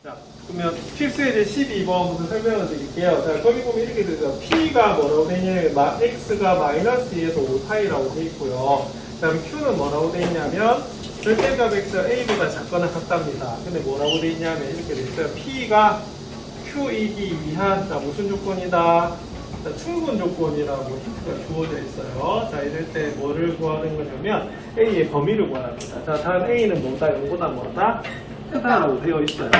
자, 그러면 필수의 이제 12번부터 설명을 드릴게요. 자, 거기 보면 이렇게 되죠. P가 뭐라고 되냐면, X가 마이너스 2에서 5파이라고 돼 있고요. 그 다음에 Q는 뭐라고 돼 있냐면, 절대값 X가 A보다 작거나 같답니다. 근데 뭐라고 돼 있냐면, 이렇게 돼 있어요. P가 Q이기 위한, 자, 무슨 조건이다? 자, 충분 조건이라고 힌트가 주어져 있어요. 자, 이럴 때 뭐를 구하는 거냐면, A의 범위를 구합니다. 자, 다음 A는 뭐다? 이거보다 뭐다? 크다라고 되어 있어요.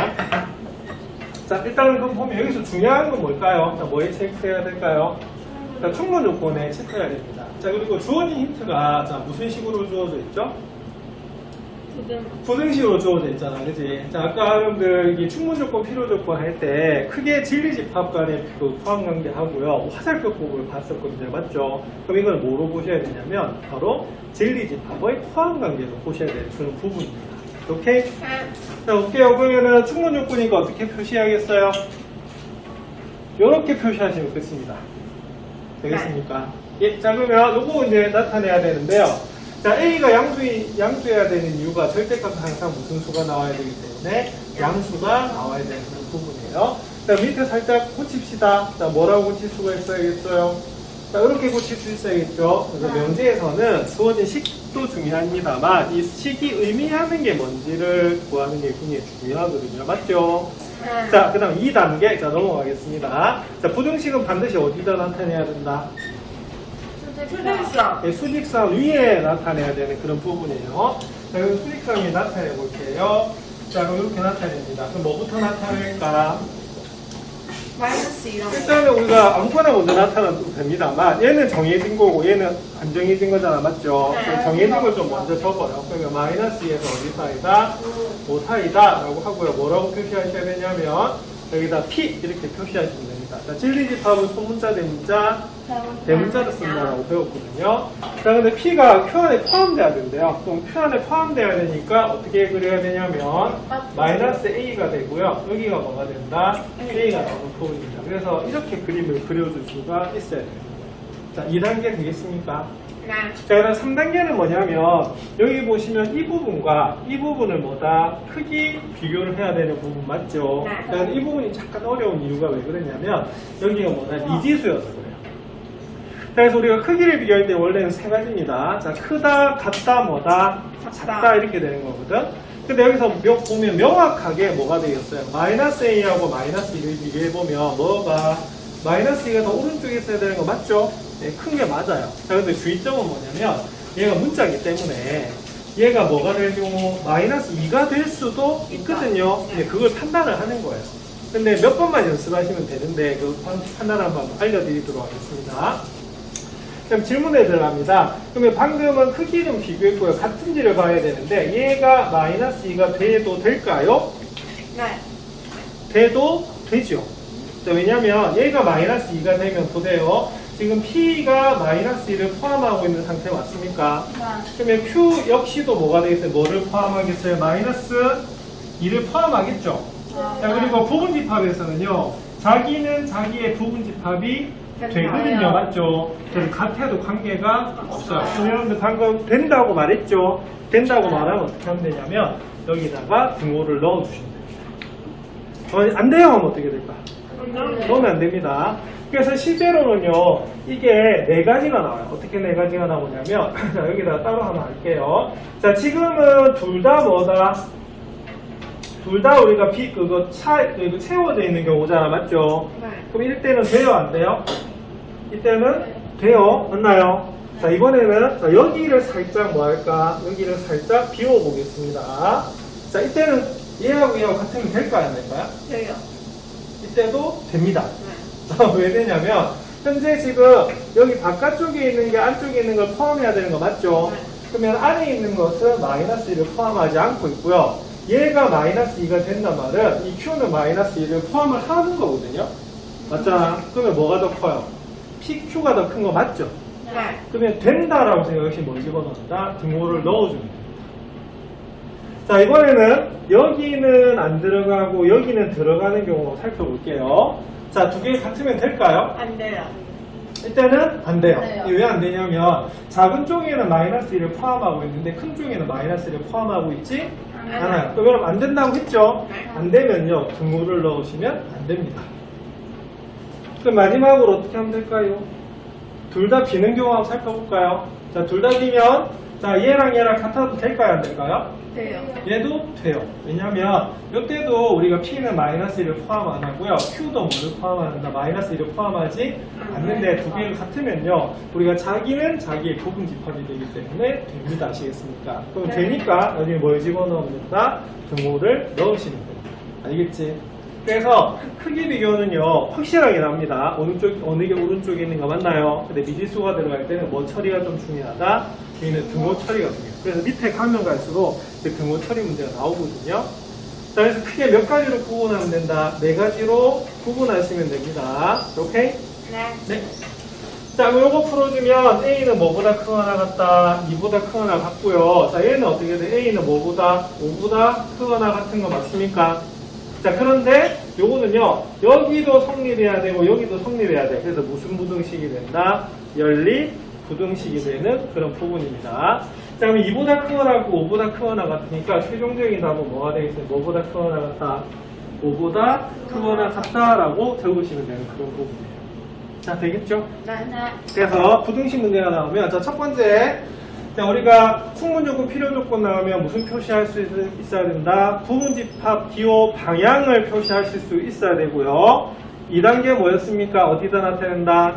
자, 일단은 그럼 보면 여기서 중요한 건 뭘까요? 자, 뭐에 체크해야 될까요? 자, 충분 조건에 체크해야 됩니다. 자, 그리고 주어진 힌트가, 자, 무슨 식으로 주어져 있죠? 부등식으로 주어져 있잖아, 그지? 자, 아까 여러분들 이 충분 조건, 필요 조건 할 때 크게 진리집합 간의 그 포함관계 하고요, 화살표법을 봤었거든요, 맞죠? 그럼 이걸 뭐로 보셔야 되냐면, 바로 진리집합의 포함관계로 보셔야 되는 그런 부분입니다. 오케이? 자, 볼게요. 그러면은 충분 조건이니까 어떻게 표시하겠어요? 이렇게 표시하시면 됐습니다. 되겠습니까? 예, 자, 그러면 요거 이제 나타내야 되는데요. 자, A가 양수해야 되는 이유가 절대값은 항상 무슨 수가 나와야 되기 때문에 양수가 나와야 되는 그런 부분이에요. 자, 밑에 살짝 고칩시다. 자, 뭐라고 고칠 수가 있어야겠어요? 자, 이렇게 고칠 수 있어야겠죠. 그래서 명제에서는 주어진 식도 중요합니다만 이 식이 의미하는 게 뭔지를 구하는 게 굉장히 중요하거든요. 맞죠? 자, 그 다음 2단계. 자, 넘어가겠습니다. 자, 부등식은 반드시 어디다 나타내야 된다? 수직선. 네, 수직선 위에 나타내야 되는 그런 부분이에요. 자, 그럼 수직선 위에 나타내 볼게요. 자, 그럼 이렇게 나타냅니다. 그럼 뭐부터 나타낼까? 마이너스 이런 거. 일단은 우리가 아무거나 먼저 나타나도 됩니다만 얘는 정해진 거고 얘는 안 정해진 거잖아, 맞죠? 네. 그럼 정해진 걸 좀 먼저 적어요. 그러니까 마이너스 2에서 어디 사이다? 5 사이다 라고 하고요. 뭐라고 표시하셔야 되냐면 여기다 P 이렇게 표시하시면 됩니다. 자, 진리집합은 소문자 대문자 대문자를 쓴다라고 배웠거든요. 자, 근데 P가 Q 안에 포함돼야 된대요. 그럼 Q 안에 포함돼야 되니까 어떻게 그려야 되냐면 마이너스 A가 되고요. 여기가 뭐가 된다? A가 나오는 부분입니다. 그래서 이렇게 그림을 그려줄 수가 있어야 됩니다. 자, 2단계 되겠습니까? 네. 자, 그다음 3단계는 뭐냐면 여기 보시면 이 부분과 이 부분을 뭐다 크기 비교를 해야 되는 부분 맞죠? 네. 자, 이 부분이 잠깐 어려운 이유가 왜 그러냐면 여기가 뭐다 미지수여서 그래요. 그래서 우리가 크기를 비교할 때 원래는 세 가지입니다. 자, 크다, 같다, 뭐다, 작다 이렇게 되는 거거든. 근데 여기서 보면 명확하게 뭐가 되겠어요? 마이너스 A하고 마이너스 2를 비교해보면 뭐가 마이너스 2가 더 오른쪽에 있어야 되는 거 맞죠? 네, 큰 게 맞아요. 자, 근데 주의점은 뭐냐면 얘가 문자이기 때문에 얘가 뭐가 될 경우 마이너스 2가 될 수도 있거든요. 근데 그걸 판단을 하는 거예요. 근데 몇 번만 연습하시면 되는데 그 판단을 한번 알려드리도록 하겠습니다. 그럼 질문에 들어갑니다. 그러면 방금은 크기 좀 비교했고요. 같은지를 봐야 되는데 얘가 마이너스 2가 돼도 될까요? 네. 돼도 되죠. 자, 왜냐면 얘가 마이너스 2가 되면 보세요. 지금 P가 마이너스 2를 포함하고 있는 상태 맞습니까? 네. 그러면 Q 역시도 뭐가 되겠어요? 뭐를 포함하겠어요? 마이너스 2를 포함하겠죠. 자, 그리고 부분집합에서는요. 자기는 자기의 부분집합이 되거든요. 맞죠? 그래서 같아도 관계가 없어요. 그럼 여러분들 방금 된다고 말했죠? 된다고 말하면 어떻게 하면 되냐면 여기다가 등호를 넣어주시면 됩니다. 안 돼요 하면 어떻게 될까? 넣으면 안 됩니다. 그래서 실제로는요, 이게 네 가지가 나와요. 어떻게 네 가지가 나오냐면, 자, 여기다가 따로 하나 할게요. 자, 지금은 둘 다 뭐다? 둘 다 우리가 그거 채워져 있는 경우잖아, 맞죠? 네. 그럼 이때는 돼요, 안 돼요? 이때는 돼요, 맞나요? 자, 이번에는 자, 여기를 살짝 뭐 할까? 여기를 살짝 비워보겠습니다. 자, 이때는 얘하고 얘하고 같으면 될까요, 안 될까요? 돼요. 이때도 됩니다. 네. 왜 되냐면 현재 지금 여기 바깥쪽에 있는 게 안쪽에 있는 걸 포함해야 되는 거 맞죠? 네. 그러면 안에 있는 것은 마이너스 1을 포함하지 않고 있고요. 얘가 마이너스 2가 된단 말은 이 Q는 마이너스 1을 포함을 하는 거거든요. 맞잖아. 그러면 뭐가 더 커요? PQ가 더 큰 거 맞죠? 네. 그러면 된다라고 생각하시면 뭘 집어넣는다? 등호를 넣어주면 돼요. 자, 이번에는 여기는 안 들어가고 여기는 들어가는 경우 살펴볼게요. 자, 두 개 같으면 될까요? 안 돼요. 이때는 안 돼요. 안 돼요. 왜 안 되냐면 작은 쪽에는 마이너스 1을 포함하고 있는데 큰 쪽에는 마이너스 1을 포함하고 있지 않아요. 그럼 안 된다고 했죠? 네. 안 되면요, 등호를 넣으시면 안 됩니다. 그럼 마지막으로 어떻게 하면 될까요? 둘 다 비는 경우 한번 살펴볼까요? 자, 둘 다 비면, 자, 얘랑 같아도 될까요? 안 될까요? 돼요. 얘도 돼요. 왜냐면 이때도 우리가 P는 마이너스 1을 포함 안 하고요. Q도 뭐를 포함한다? 마이너스 1을 포함하지 않는데 두 개가 같으면요. 우리가 자기는 자기의 부분 집합이 되기 때문에 됩니다. 아시겠습니까? 그럼 네. 되니까 여기 뭘 집어넣으면 된다? 등호를 넣으시면 됩니다. 알겠지? 그래서 크기 비교는요 확실하게 납니다. 어느 게 오른쪽에 있는가 맞나요? 근데 미지수가 들어갈 때는 뭐 처리가 좀 중요하다? 여기는 등호 처리가 중요해요. 그래서 밑에 가면 갈수록 그 등호 처리 문제가 나오거든요. 자, 그래서 크게 몇 가지로 구분하면 된다? 네 가지로 구분하시면 됩니다. 오케이? 네. 네. 자, 그럼 요거 풀어주면 A는 뭐보다 크거나 같다? 2보다 크거나 같고요. 자, 얘는 어떻게 돼? A는 뭐보다? 5보다 크거나 같은 거 맞습니까? 자, 그런데 요거는요, 여기도 성립해야 되고, 여기도 성립해야 돼. 그래서 무슨 부등식이 된다? 연립 부등식이 되는 그런 부분입니다. 자, 그럼 2보다 크거나 같고 5보다 크거나 같으니까 최종적인 답은 뭐가 되겠어요? 뭐보다 크거나 같다? 5보다 크거나 같다라고 적으시면 되는 그런 부분이에요. 자, 되겠죠? 네. 그래서 부등식 문제가 나오면, 자, 첫 번째, 자, 우리가 충분 조건, 필요 조건 나오면 무슨 표시할 수 있어야 된다? 부분 집합 기호 방향을 표시하실 수 있어야 되고요. 2단계 뭐였습니까? 어디다 나타낸다?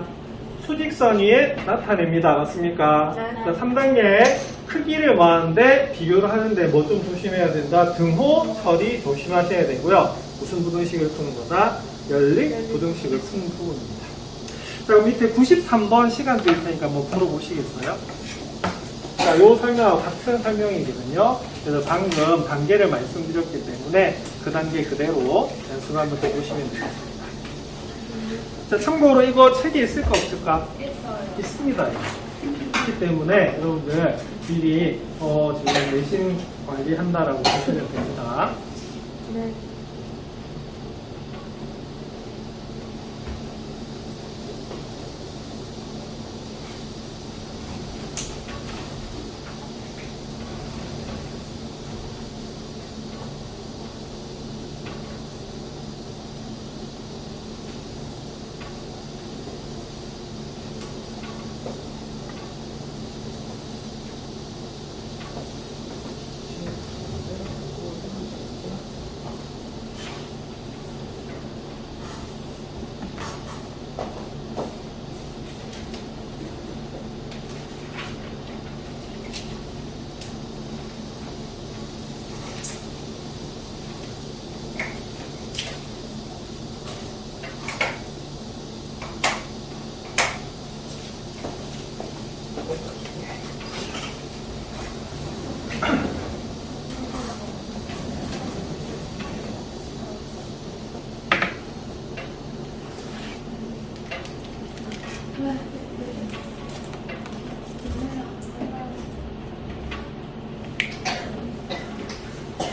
수직선 위에 나타냅니다. 맞습니까? 네. 자, 3단계 크기를 뭐하는데 비교를 하는데 뭐 좀 조심해야 된다? 등호 처리 조심하셔야 되고요. 무슨 부등식을 푸는 거다? 연립 부등식을 푸는 부분입니다. 자, 그럼 밑에 93번 시간 드릴 테니까 뭐 물어보시겠어요? 자, 요 설명하고 같은 설명이거든요. 그래서 방금 단계를 말씀드렸기 때문에 그 단계 그대로 연습 한번 해보시면 되겠습니다. 자, 참고로 이거 책에 있을까 없을까? 있습니다. 있기 때문에 여러분들 미리 지금 내신 관리한다라고 보시면 됩니다. 네.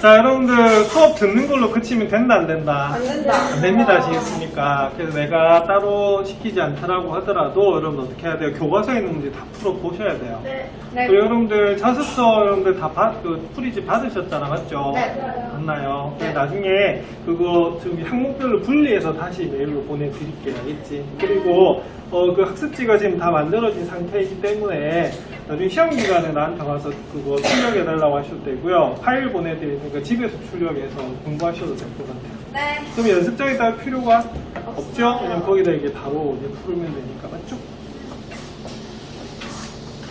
자, 여러분들 수업 듣는 걸로 그치면 된다 안 된다? 안 된다. 안 됩니다. 아시겠습니까? 그래서 내가 따로 시키지 않더라고 하더라도 여러분 어떻게 해야 돼요? 교과서에 있는 문제 다 풀어 보셔야 돼요. 네. 네. 그리고 여러분들 자습서 여러분들 다 프리지 받으셨잖아, 맞죠? 네. 맞나요? 네. 나중에 그거 좀 항목별로 분리해서 다시 메일로 보내드릴게요, 알겠지? 그리고 그 학습지가 지금 다 만들어진 상태이기 때문에 나중에 시험 기간에 나한테 와서 그거 출력해달라고 하셔도 되고요. 파일 보내드릴 테니까 집에서 출력해서 공부하셔도 될 것 같아요. 네. 그럼 연습장에 따를 필요가 없죠? 없어요. 그냥 거기다 이게 바로 이제 풀면 되니까, 맞죠?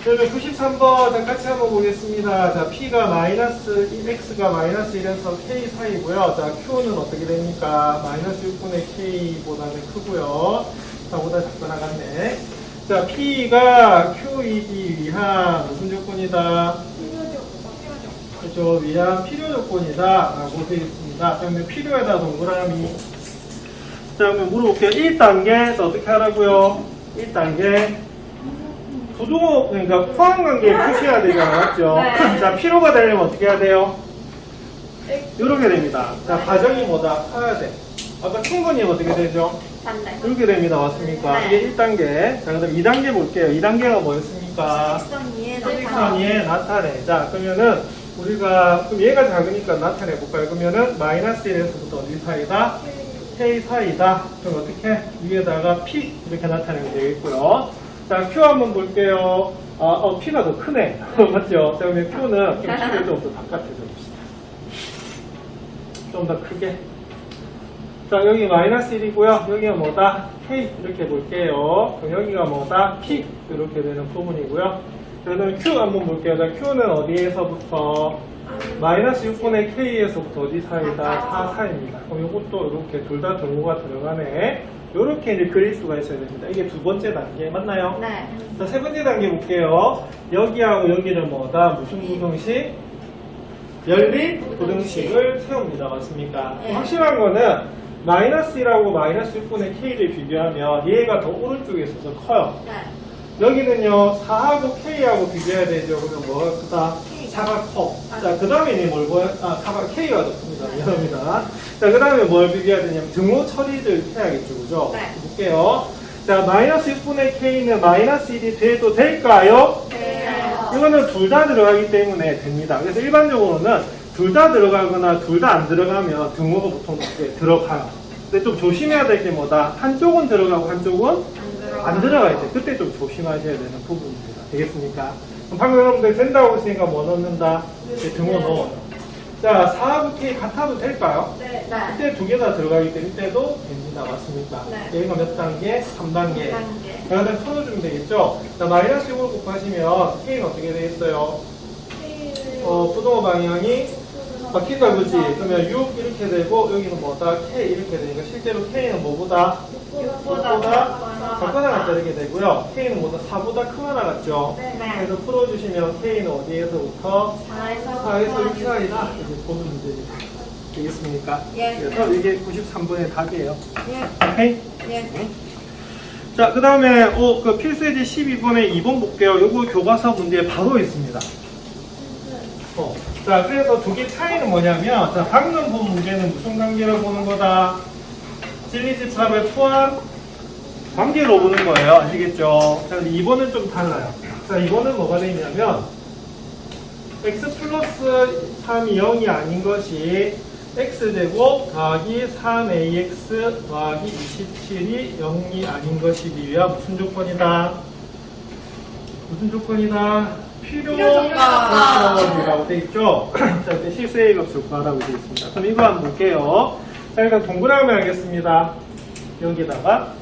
그러면 93번 같이 한번 보겠습니다. 자, P가 마이너스 1X가 마이너스 1에서 K 사이고요. 자, Q는 어떻게 됩니까? 마이너스 6분의 K보다는 크고요. 자, 보다 작게 나갔네. 자, P가 Q이기 위한 무슨 조건이다? 그렇죠. 위한 필요 조건이다. 라고 되어 있습니다. 자, 그러면 필요에다 동그라미. 자, 그러면 물어볼게요. 1단계, 어떻게 하라고요? 1단계. 부등호, 그러니까 포함관계 표시해야 되잖아요. 맞죠? 네. 자, 필요가 되려면 어떻게 해야 돼요? 이렇게 됩니다. 자, 과정이 뭐다? 커야 돼. 아까 충분히 어떻게 되죠? 반대. 이렇게 됩니다. 맞습니까? 네. 이게 1단계. 자, 그 다음 2단계 볼게요. 2단계가 뭐였습니까? 직선 위에 수직선 위에 나타내. 자, 그러면은 우리가 그럼 얘가 작으니까 나타내 볼까요? 그러면은 마이너스 1에서부터 어디 사이다? K 사이다. 그럼 어떻게? 위에다가 P 이렇게 나타내면 되겠고요. 자, Q 한번 볼게요. P가 더 크네. 맞죠? 자, 그러면 Q는 좀 P를 좀 더 바깥에 줍시다. 좀 더 크게. 자, 여기 마이너스 1이고요. 여기가 뭐다? K 이렇게 볼게요. 그럼 여기가 뭐다? P 이렇게 되는 부분이고요. 자, 그다음에 Q 한번 볼게요. 자, Q는 어디에서부터? 마이너스 6분의 K에서부터 어디 사이다? 4 사이입니다. 그럼 이것도 이렇게 둘 다 등호가 들어가네. 이렇게 이제 그릴 수가 있어야 됩니다. 이게 두 번째 단계 맞나요? 네. 자, 세 번째 단계 볼게요. 여기하고 여기는 뭐다? 무슨 부등식? 열린 부등식을 세웁니다. 맞습니까? 네. 확실한 거는 마이너스 1하고 마이너스 6분의 K를 비교하면 얘가 더 오른쪽에 있어서 커요. 네. 여기는요 4하고 K하고 비교해야 되죠. 그러면 뭐가 크다? 4가 커. 자, 그 다음에 이제 뭘 보여? K가 더 큽니다. 미안합니다. 자, 그 다음에 뭘 비교해야 되냐면 등호 처리를 해야겠죠. 그죠? 네. 볼게요. 자, 마이너스 6분의 K는 마이너스 1이 돼도 될까요? 네. 이거는 둘 다 들어가기 때문에 됩니다. 그래서 일반적으로는 둘 다 들어가거나 둘 다 안 들어가면 등호가 보통 이렇게 들어가요. 근데 좀 조심해야 될 게 뭐다? 한쪽은 들어가고 한쪽은 안 들어갈 때 그때 좀 조심하셔야 되는 부분입니다. 되겠습니까? 그럼 방금 여러분들 된다고 했으니까 뭐 넣는다? 이제 등호 넣어요. 자, 4하고 K 같아도 될까요? 네. 이때 두 개 다 들어가기 때문에 이때도 됩니다. 맞습니까? 네. 여기가 몇 단계? 3단계. 3단계. 자, 그다음 풀어주면 되겠죠? 자, 마이너스 6을 곱하시면 K는 어떻게 되겠어요? 부동호 방향이 바뀐다, 그지? 그러면 6 이렇게 되고, 여기는 뭐다? K 이렇게 되니까, 실제로 K는 뭐보다? 6보다 작거나 같다, 이렇게 되고요. K는 뭐다? 4보다 크거나 같죠? 네. 그래서 풀어주시면 K는 어디에서부터? 4에서 6 사이다. 이렇게 보는 문제입니다. 되겠습니까? 예. 그래서 이게 93번의 답이에요. 예. 오케이? 예. 자, 그 다음에, 그 필수예제 12번에 2번 볼게요. 요거 교과서 문제에 바로 있습니다. 자, 그래서 두 개 차이는 뭐냐면, 자, 방금 본 문제는 무슨 관계로 보는 거다? 진리집합의 포함 관계로 보는 거예요. 아시겠죠? 자, 근데 2번은 좀 달라요. 자, 2번은 뭐가 되냐면, x 플러스 3이 0이 아닌 것이 x제곱 더하기 3ax 더하기 27이 0이 아닌 것이기위한 무슨 조건이다? 무슨 조건이다? 필요 조건이라고 되어 있죠? 자, 이때 실수 A 값을 구하라고 되어 있습니다. 그럼 이거 한번 볼게요. 자, 일단 동그라미 하겠습니다. 여기다가.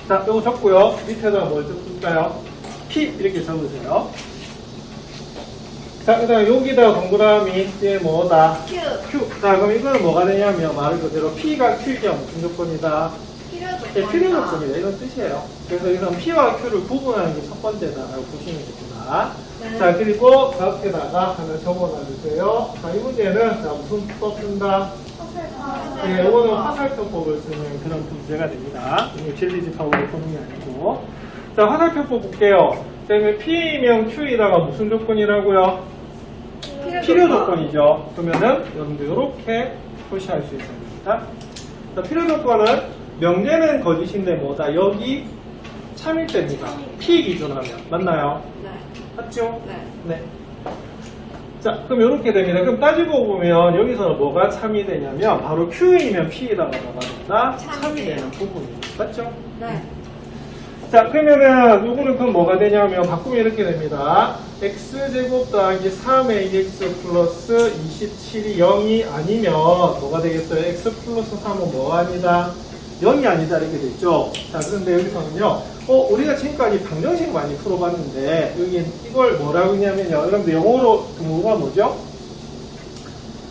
자, 이거 적고요. 밑에다가 뭘 적을까요? P 이렇게 적으세요. 자, 그 다음에 여기다가 동그라미, 얘 뭐다? Q. Q. 자, 그럼 이거는 뭐가 되냐면 말 그대로 P가 Q이야 무슨 조건이다? 네, 필요 조건이다. 이런 뜻이에요. 그래서 이건 P와 Q를 구분하는 게 첫 번째다라고 보시면 됩니다. 네. 자, 그리고 가운데다가 하나 적어놔주세요. 자, 이 문제는 자, 무슨 법 쓴다? 네, 이거는 화살표법을 쓰는 그런 문제가 됩니다. 이거 진리집합으로 보는 게 아니고. 자, 화살표법 볼게요. 자, 그러면 P면 Q에다가 무슨 조건이라고요? 필요 조건이죠. 그러면은 여러분들 이렇게 표시할 수 있습니다. 자, 필요 조건은 명제는 거짓인데 뭐다? 여기 참일 때입니다. P 기준하면 맞나요? 네. 맞죠? 네. 네. 자, 그럼 이렇게 됩니다. 그럼 따지고 보면 여기서는 뭐가 참이 되냐면 바로 Q이면 P에다가 뭐가 된다? 참이 되는 부분입니다. 맞죠? 네. 자, 그러면은 요거는 그럼 뭐가 되냐면 바꾸면 이렇게 됩니다. x제곱 더하기 3ax 플러스 27이 0이 아니면 뭐가 되겠어요? x 플러스 3은 뭐 아니다? 0이 아니다 이렇게 됐죠. 자, 그런데 여기서는요. 우리가 지금까지 방정식 많이 풀어봤는데 여기 이걸 뭐라고 하냐면요. 여러분들 영어로 뭐가 뭐죠?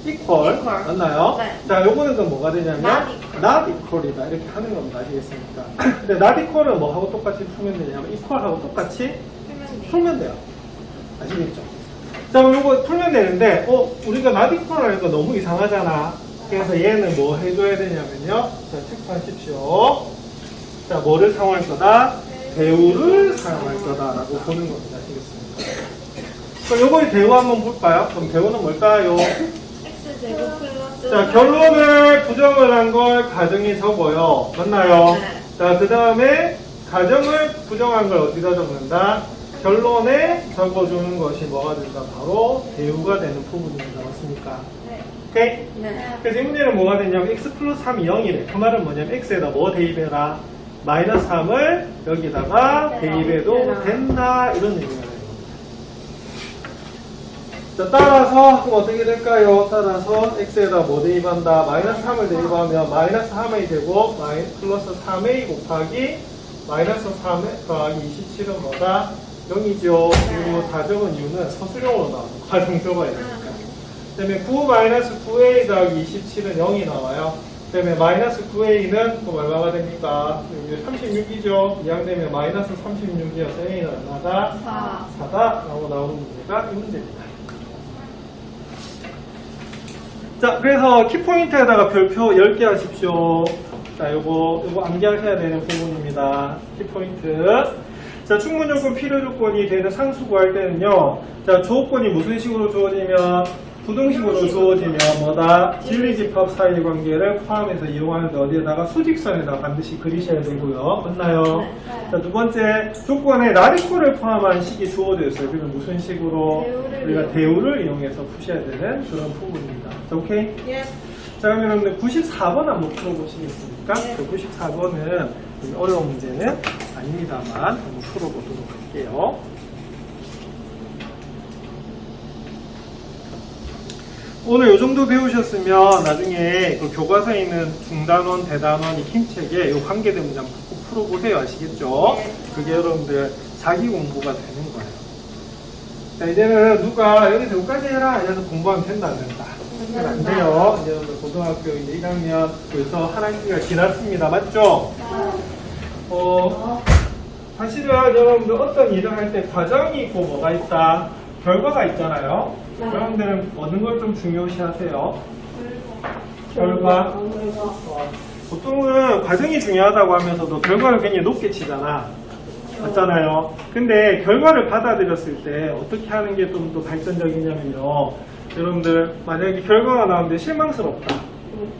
equal 맞나요? 네. 자, 요거는 그럼 뭐가 되냐면 not equal이다 이렇게 하는 겁니다. 아시겠습니까? 근데 not equal은 뭐 하고 똑같이 풀면 되냐면 equal하고 똑같이 풀면 돼요. 아시겠죠? 자, 그럼 요거 풀면 되는데 우리가 not equal 하니까 너무 이상하잖아. 그래서 얘는 뭐 해줘야 되냐면요. 자, 체크하십시오. 자, 뭐를 사용할 거다? 대우를 사용할 거다라고 보는 겁니다. 아시겠습니까? 그럼 요거의 대우 한번 볼까요? 그럼 대우는 뭘까요? X제곱 플러스. 자, 결론을 부정을 한 걸 가정에 적어요. 맞나요? 네. 자, 그 다음에 가정을 부정한 걸 어디다 적는다? 결론에 적어주는 것이 뭐가 된다? 바로 대우가 되는 부분입니다. 맞습니까? 네. 오케이? 네. 그래서 이 문제는 뭐가 되냐면 x 플러스 3이 0이래. 그 말은 뭐냐면 x에다 뭐 대입해라? 마이너스 3을 여기다가 대입해도 된다. 이런 얘기가 되는 겁니다. 자, 따라서 그럼 어떻게 될까요? 따라서 x에다 뭐 대입한다? 마이너스 3을 대입하면 마이너스 3a 되고 플러스 3a 곱하기 마이너스 3 더하기 27은 뭐다? 0이죠. 그리고 다 적은 이유는 서술형으로 나와요. 과정 적어야 되니까. 그 다음에 9 마이너스 9a 더하기 27은 0이 나와요. 그 다음에 마이너스 9a는 또 얼마가 됩니까? 여기 36이죠. 이항되면 마이너스 36이어서 a는 얼마다? 4다 라고 나오는 문제가 이 문제입니다. 자, 그래서 키포인트에다가 별표 10개 하십시오. 자, 요거 암기하셔야 되는 부분입니다. 키포인트. 자, 충분 조건, 필요 조건이 되는 상수 구할 때는요. 자, 조건이 무슨 식으로 주어지면 부등식으로 주어지면 뭐다? 진리집합 사이 관계를 포함해서 이용하는데 어디에다가 수직선에다 반드시 그리셔야 되고요. 맞나요? 자, 두 번째 조건에 라디코를 포함한 식이 주어져 있어요. 그러면 무슨 식으로? 우리가 대우를 이용해서 푸셔야 되는 그런 부분입니다. 자, 오케이? 예. 자, 그러면 여러분들 94번 한번 풀어보시겠습니까? 네. 94번은 어려운 문제는 아닙니다만 한번 풀어보도록 할게요. 오늘 이 정도 배우셨으면 나중에 그 교과서에 있는 중단원, 대단원, 이 흰책에 이 관계된 문장 꼭 풀어보세요. 아시겠죠? 그게 여러분들 자기 공부가 되는 거예요. 자, 이제는 누가 여기서 여기까지 해라 이래서 공부하면 된다 안 된다? 안 돼요. 이제 여러분들 고등학교 이제 1학년 벌써 한 학기가 지났습니다. 맞죠? 사실은 여러분들 어떤 일을 할 때 과정이 있고 뭐가 있다? 결과가 있잖아요. 여러분들은 어느 걸 좀 중요시 하세요? 결과. 보통은 과정이 중요하다고 하면서도 결과를 굉장히 높게 치잖아. 맞잖아요. 근데 결과를 받아들였을 때 어떻게 하는 게 좀 더 발전적이냐면요. 여러분들 만약에 결과가 나오는데 실망스럽다.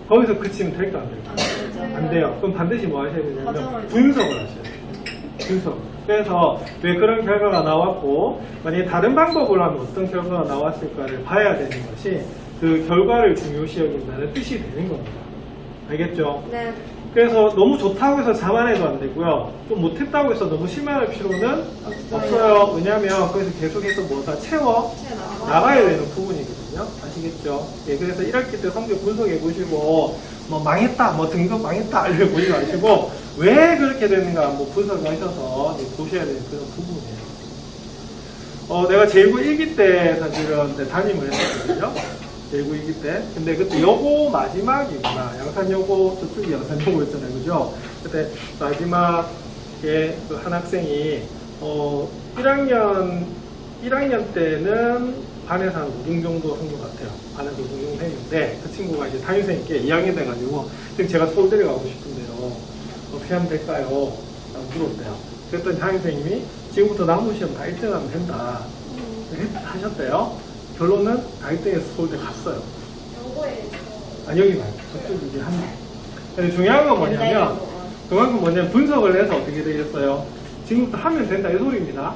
거기서 그치면 될까 안 될까? 안 돼요. 그럼 반드시 뭐 하셔야 되냐면 분석을 하셔야 돼요. 분석. 그래서 왜 그런 결과가 나왔고 만약에 다른 방법으로 하면 어떤 결과가 나왔을까를 봐야 되는 것이 그 결과를 중요시 여긴다는 뜻이 되는 겁니다. 알겠죠? 네. 그래서 너무 좋다고 해서 자만해도 안 되고요. 좀 못했다고 해서 너무 실망할 필요는 없어요. 왜냐하면 거기서 계속해서 뭐다 채워 나가야 되는 부분이거든요. 아시겠죠? 예, 그래서 1학기 때 성적 분석해 보시고 뭐 망했다, 뭐 등급 망했다 이렇게 보지 마시고 왜 그렇게 되는가 뭐 분석을 하셔서 보셔야 되는 그런 부분이에요. 내가 제1고 1기 때 사실은 담임을 했었거든요. 제1고 1기 때. 근데 그때 여고 마지막이구나. 양산여고, 저쪽이 양산여고였잖아요. 그죠? 그때 마지막에 그 한 학생이 1학년 때는 반에서 한 5등 정도 한 것 같아요. 반에서 5등 정도 했는데 그 친구가 이제 담임선생님께 2학년 돼가지고 지금 제가 서울대를 가고 싶은데요. 어떻게 하면 될까요? 라고 물었대요. 그랬더니 담임선생님이 지금부터 남은 시험 다 1등하면 된다. 하셨대요. 결론은 다 1등해서 서울대 갔어요. 아니 여기 말고 저쪽 이제 한 명. 근데 중요한 건 뭐냐면 그만큼 뭐냐면 분석을 해서 어떻게 되겠어요? 지금부터 하면 된다 이 소리입니다.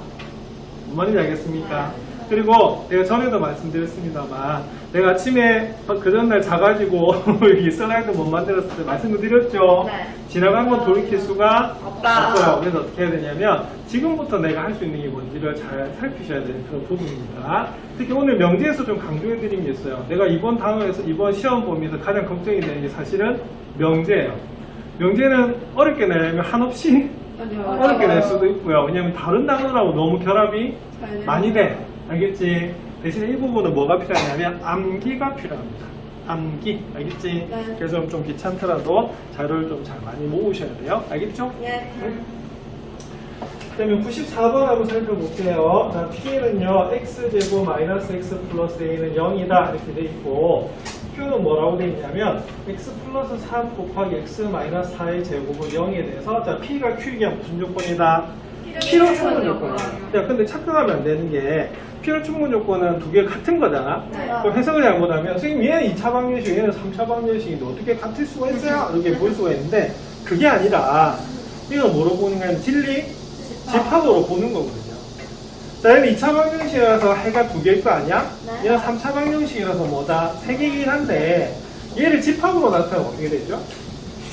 뭔 말인지 알겠습니까? 그리고 내가 전에도 말씀드렸습니다만 내가 아침에 그 전날 자가지고 이 슬라이드 못 만들었을 때 말씀을 드렸죠. 네. 지나간 건 돌이킬 수가 없다. 없어요. 그래서 어떻게 해야 되냐면 지금부터 내가 할 수 있는 게 뭔지를 잘 살피셔야 되는 그런 부분입니다. 특히 오늘 명제에서 좀 강조해드린 게 있어요. 내가 이번 단원에서 이번 시험 보면서 가장 걱정이 되는 게 사실은 명제예요. 명제는 어렵게 내려면 한없이 어렵게 낼 수도 있고요. 왜냐하면 다른 단어라고 너무 결합이 많이 돼. 알겠지? 대신에 이 부분은 뭐가 필요하냐면 암기가 필요합니다. 암기. 알겠지? 네. 그래서 좀 귀찮더라도 자료를 좀 잘 많이 모으셔야 돼요. 알겠죠? 예. 그러면 94번 한번 살펴볼게요. 자, P는요, X제곱 마이너스 X 플러스 A는 0이다. 이렇게 돼 있고, Q는 뭐라고 돼 있냐면, X 플러스 3 곱하기 X 마이너스 4의 제곱은 0에 대해서, 자, P가 Q이기 무슨 조건이다? 필요 충분 조건이야. 자, 근데 착각하면 안 되는 게, 필요 충분 조건은 두 개 같은 거잖아? 네. 그럼 해석을 잘못하면, 선생님, 얘는 2차 방정식, 얘는 3차 방정식인데 어떻게 같을 수가 있어요? 이렇게 볼 수가 있는데, 그게 아니라, 이건 뭐로 보는 거냐면, 진리? 집합으로 보는 거거든요. 자, 얘는 2차 방정식이라서 해가 2개일 거 아니야? 네. 얘는 3차 방정식이라서 뭐다? 3개이긴 한데 얘를 집합으로 나타내면 어떻게 되죠?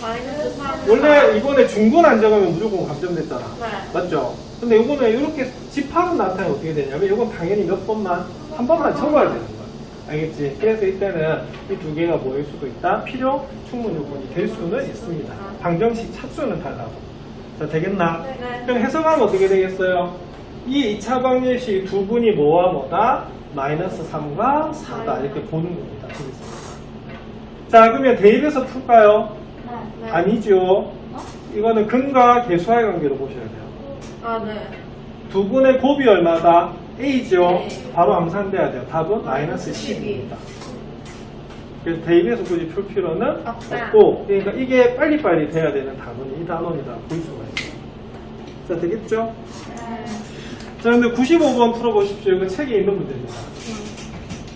마이너스 3. 원래 이번에 중분 안 적으면 무조건 감점됐잖아. 네. 맞죠? 근데 이거는 이렇게 집합으로 나타내면 어떻게 되냐면 이건 당연히 몇 번만, 한 번만 적어야 되는 거야. 알겠지? 그래서 이때는 이 두 개가 뭐일 수도 있다? 필요 충분 요건이 될 수는 있습니다. 방정식 차수는 달라고. 자, 되겠나? 네. 그럼 해석하면 어떻게 되겠어요? 이 2차 방정식 두 분이 뭐와 뭐다? 마이너스 3과 4다. 이렇게 보는 겁니다. 자, 그러면 대입해서 풀까요? 네. 아니죠. 이거는 근과 계수와의 관계로 보셔야 돼요. 아, 네. 두 분의 곱이 얼마다? A죠. 네. 바로 암산돼야 돼요. 답은 마이너스 10입니다. 그래서 대입해서 굳이 풀 필요는 없다. 없고, 그러니까 이게 빨리빨리 돼야 되는 답은 이 단원이다 볼 수가 있어요. 자, 되겠죠? 네. 자, 근데 95번 풀어보십시오. 이거 책에 있는 문제입니다.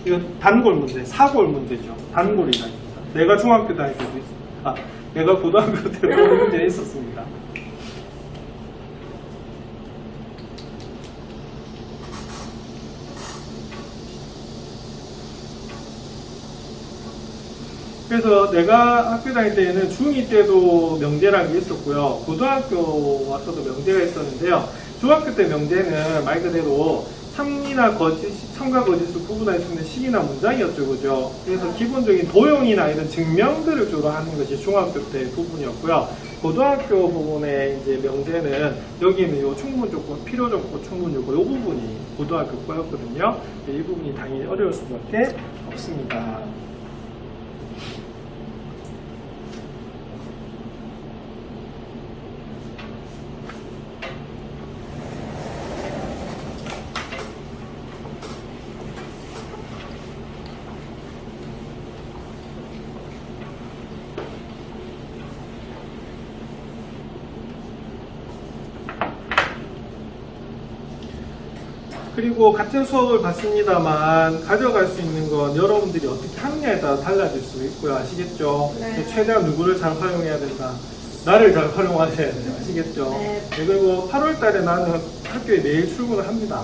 이거 단골 문제, 사골 문제죠. 단골이라니까. 내가 중학교 다닐 때도 있어. 내가 고등학교 때도 이 문제 있었습니다. 그래서 내가 학교 다닐 때에는 중2 때도 명제라는 게 있었고요. 고등학교 와서도 명제가 있었는데요. 중학교 때 명제는 말 그대로 참이나 거짓, 참과 거짓을 구분할 수 있는 식이나 문장이었죠. 그죠? 그래서 기본적인 도형이나 이런 증명들을 주로 하는 것이 중학교 때 부분이었고요. 고등학교 부분의 이제 명제는 여기는 요 충분 조건, 필요 조건, 충분 요건 요 부분이 고등학교 거였거든요. 이 부분이 당연히 어려울 수밖에 없습니다. 그리고 같은 수업을 받습니다만 가져갈 수 있는 건 여러분들이 어떻게 하느냐에 따라 달라질 수 있고요. 아시겠죠? 네. 최대한 누구를 잘 활용해야 된다. 나를 잘 활용하셔야 돼요. 아시겠죠? 네. 그리고 8월 달에 나는 학교에 매일 출근을 합니다.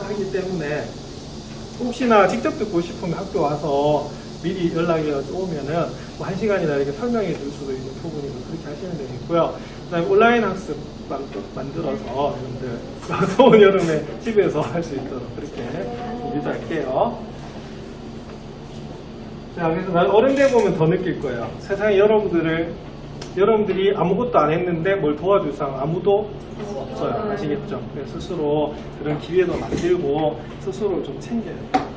하기 때문에 혹시나 직접 듣고 싶으면 학교 와서 미리 연락이 오면은 뭐 1시간이나 이렇게 설명해 줄 수도 있는 부분이고 그렇게 하시면 되겠고요. 그다음에 온라인 학습방 또 만들어서 여러분들 더운 여름에 집에서 할 수 있도록 그렇게 준비도 할게요. 자, 그래서 난 어른 돼 보면 더 느낄 거예요. 세상에 여러분들이 아무것도 안 했는데 뭘 도와줄 사람 아무도 없어요. 아시겠죠? 그래서 스스로 그런 기회도 만들고 스스로 좀 챙겨야 돼요.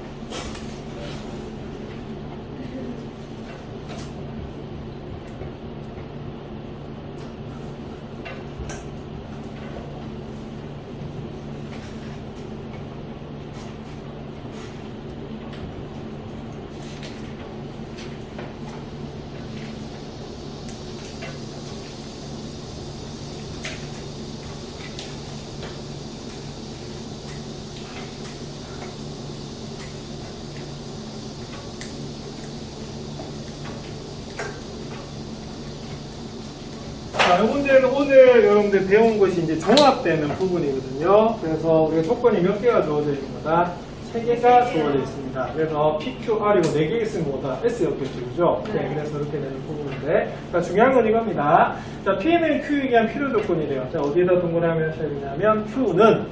자, 이 문제는 오늘 여러분들 배운 것이 이제 종합되는 부분이거든요. 그래서 우리가 조건이 몇 개가 주어져 있는 거다? 3개가 주어져 있습니다. 그래서 PQR이고 4개 있으면 뭐다? S였겠죠. 그죠? 네, 그래서 이렇게 되는 부분인데. 자, 중요한 건 이겁니다. 자, P는 Q에 의한 필요 조건이래요. 자, 어디에다 동그라미 하셔야 되냐면, Q는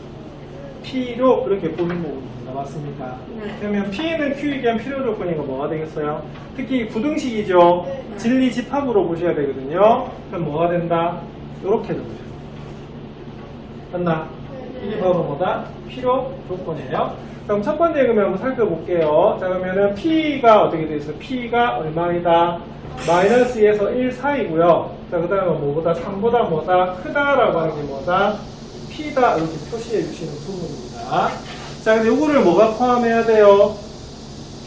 P로 이렇게 보는 부분입니다. 맞습니까? 네. 그러면 P는 Q에 의한 필요 조건이가 뭐가 되겠어요? 특히 구등식이죠. 진리 집합으로 보셔야 되거든요. 그럼 뭐가 된다? 이렇게 적으셔요. 맞나? 이게 바로 뭐다? 필요 조건이에요. 그럼 첫 번째 그러면 한번 살펴볼게요. 자, 그러면은 P가 어떻게 되어 있어요? P가 얼마이다? 마이너스 2에서 1 사이고요. 자, 그 다음에 뭐보다 3보다 뭐다? 크다라고 하는 게 뭐다? P다. 이렇게 표시해 주시는 부분입니다. 자, 그래서 요거를 뭐가 포함해야 돼요?